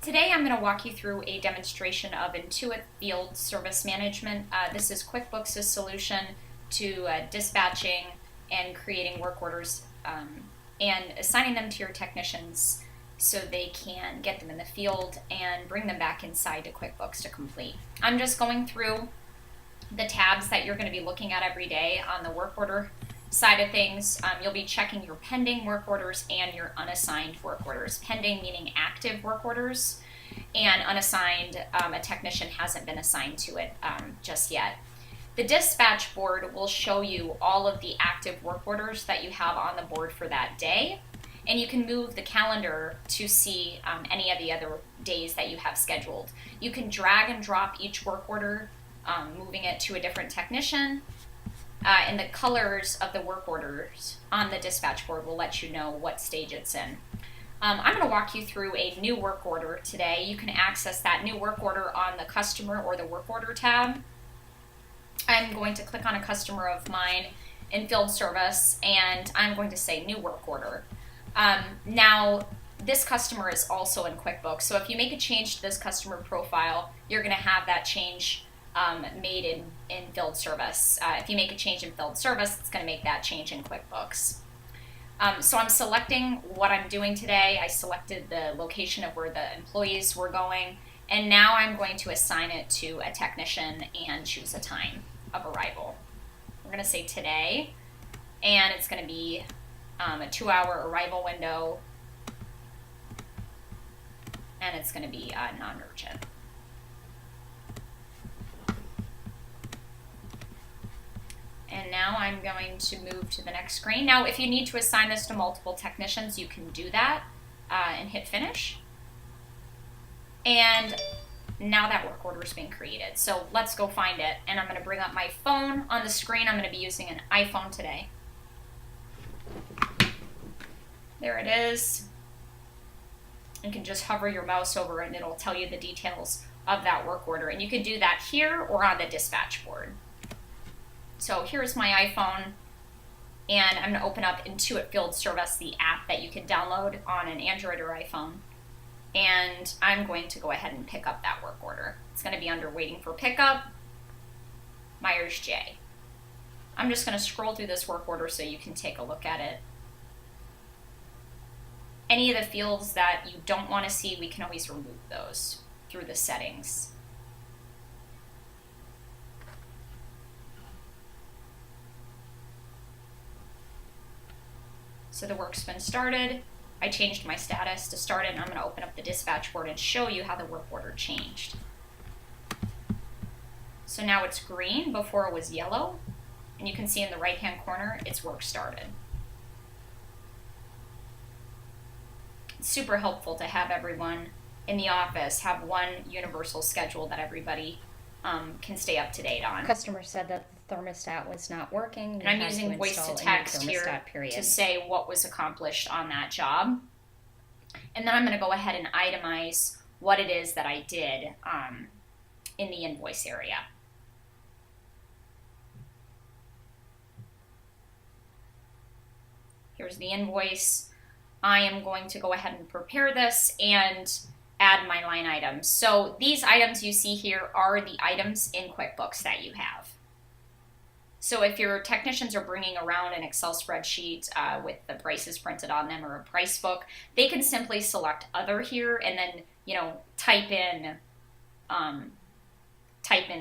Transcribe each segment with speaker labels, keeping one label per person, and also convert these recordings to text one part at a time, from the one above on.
Speaker 1: Today I'm going to walk you through a demonstration of Intuit Field Service Management. This is QuickBooks' solution to dispatching and creating work orders and assigning them to your technicians so they can get them in the field and bring them back inside to QuickBooks to complete. I'm just going through the tabs that you're going to be looking at every day on the work order side of things. You'll be checking your pending work orders and your unassigned work orders. Pending meaning active work orders, and unassigned, a technician hasn't been assigned to it just yet. The dispatch board will show you all of the active work orders that you have on the board for that day, and you can move the calendar to see any of the other days that you have scheduled. You can drag and drop each work order, moving it to a different technician. And the colors of the work orders on the dispatch board will let you know what stage it's in. I'm going to walk you through a new work order today. You can access that new work order on the customer or the work order tab. I'm going to click on a customer of mine in Field Service, and I'm going to say new work order. Now, this customer is also in QuickBooks, so if you make a change to this customer profile, you're going to have that change made in Field Service. If you make a change in Field Service, it's going to make that change in QuickBooks. So I'm selecting what I'm doing today. I selected the location of where the employees were going, and now I'm going to assign it to a technician and choose a time of arrival. We're going to say today, and it's going to be a 2-hour arrival window, and it's going to be non-urgent. And now I'm going to move to the next screen. Now, if you need to assign this to multiple technicians, you can do that and hit finish. And now that work order is being created. So let's go find it. And I'm going to bring up my phone on the screen. I'm going to be using an iPhone today. There it is. You can just hover your mouse over it and it'll tell you the details of that work order. And you can do that here or on the dispatch board. So here's my iPhone, and I'm going to open up Intuit Field Service, the app that you can download on an Android or iPhone, and I'm going to go ahead and pick up that work order. It's going to be under waiting for pickup, Myers J. I'm just going to scroll through this work order so you can take a look at it. Any of the fields that you don't want to see, we can always remove those through the settings. So the work's been started. I changed my status to started, and I'm going to open up the dispatch board and show you how the work order changed. So now it's green, before it was yellow, and you can see in the right-hand corner, it's work started. It's super helpful to have everyone in the office have one universal schedule that everybody can stay up to date on.
Speaker 2: Customer said that the thermostat was not working.
Speaker 1: And I'm using voice to text here to say what was accomplished on that job. And then I'm going to go ahead and itemize what it is that I did in the invoice area. Here's the invoice. I am going to go ahead and prepare this and add my line items. So these items you see here are the items in QuickBooks that you have. So if your technicians are bringing around an Excel spreadsheet with the prices printed on them or a price book, they can simply select other here and then, type in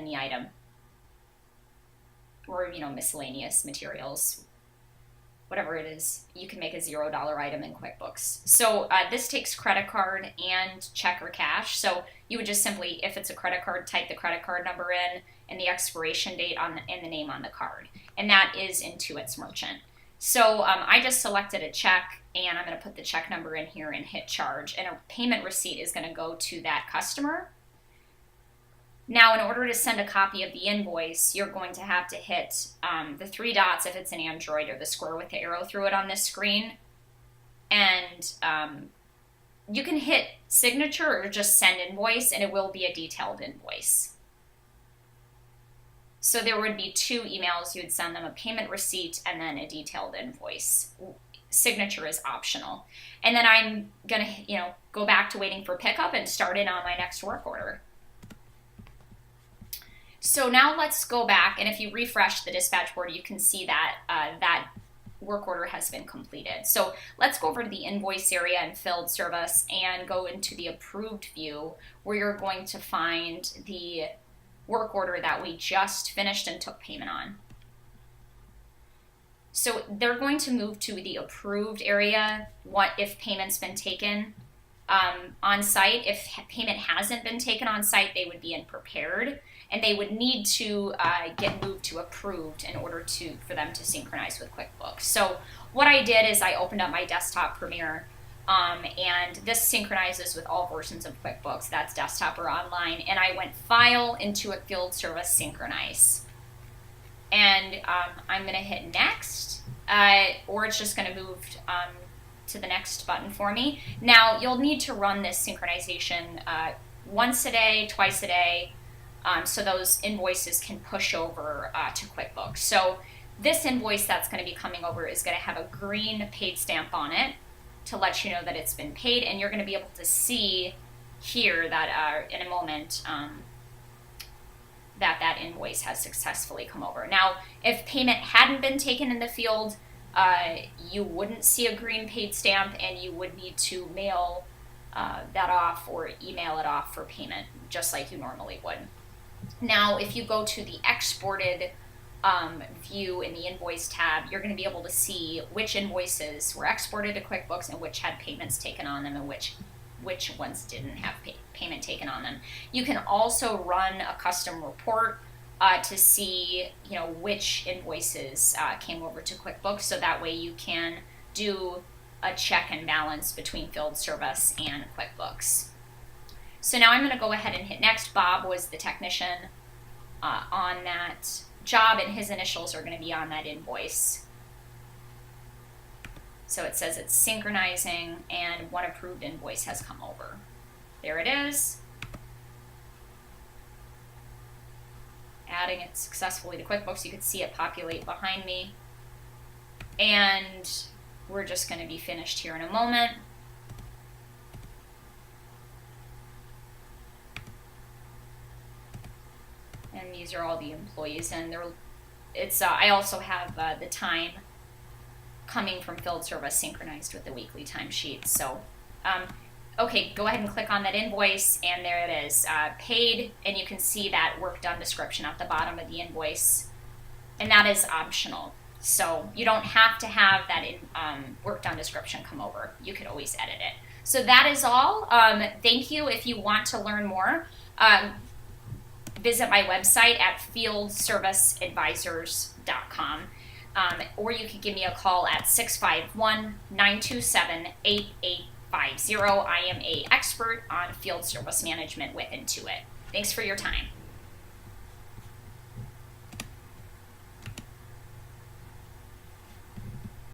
Speaker 1: the item, or miscellaneous materials. Whatever it is, you can make a $0 item in QuickBooks. So this takes credit card and check or cash. So you would just simply, if it's a credit card, type the credit card number in and the expiration date and the name on the card. And that is Intuit's merchant. So I just selected a check, and I'm going to put the check number in here and hit charge. And a payment receipt is going to go to that customer. Now, in order to send a copy of the invoice, you're going to have to hit the 3 dots if it's an Android, or the square with the arrow through it on this screen. And you can hit signature or just send invoice, and it will be a detailed invoice. So there would be 2 emails you would send them, a payment receipt and then a detailed invoice. signature is optional. And then I'm gonna, go back to waiting for pickup and start in on my next work order. So now let's go back, and if you refresh the dispatch board, you can see that that work order has been completed. So let's go over to the invoice area in Field Service and go into the approved view, where you're going to find the work order that we just finished and took payment on. So they're going to move to the approved area if payment's been taken on site. If payment hasn't been taken on site, they would be in prepared, and they would need to get moved to approved in order for them to synchronize with QuickBooks. So what I did is I opened up my desktop Premiere, and this synchronizes with all versions of QuickBooks. That's desktop or online, and I went File, Intuit Field Service, Synchronize. And I'm going to hit next, or it's just going to move to the next button for me. Now, you'll need to run this synchronization once a day, twice a day, so those invoices can push over to QuickBooks. So this invoice that's going to be coming over is going to have a green paid stamp on it to let you know that it's been paid, and you're going to be able to see here that in a moment that invoice has successfully come over. Now, if payment hadn't been taken in the field, you wouldn't see a green paid stamp, and you would need to mail that off or email it off for payment, just like you normally would. Now, if you go to the exported view in the invoice tab, you're going to be able to see which invoices were exported to QuickBooks and which had payments taken on them and which ones didn't have payment taken on them. You can also run a custom report to see which invoices came over to QuickBooks, so that way you can do a check and balance between Field Service and QuickBooks. So now I'm going to go ahead and hit next. Bob was the technician on that job, and his initials are going to be on that invoice. So it says it's synchronizing and one approved invoice has come over. There it is. Adding it successfully to QuickBooks. You can see it populate behind me. And we're just going to be finished here in a moment. And these are all the employees, and I also have the time coming from Field Service synchronized with the weekly timesheet. So, okay, go ahead and click on that invoice, and there it is, paid, and you can see that work done description at the bottom of the invoice, and that is optional. So you don't have to have that work done description come over. You could always edit it. So that is all. Thank you. If you want to learn more, visit my website at fieldserviceadvisors.com. Or you can give me a call at 651-927-8850. I am an expert on field service management with Intuit. Thanks for your time.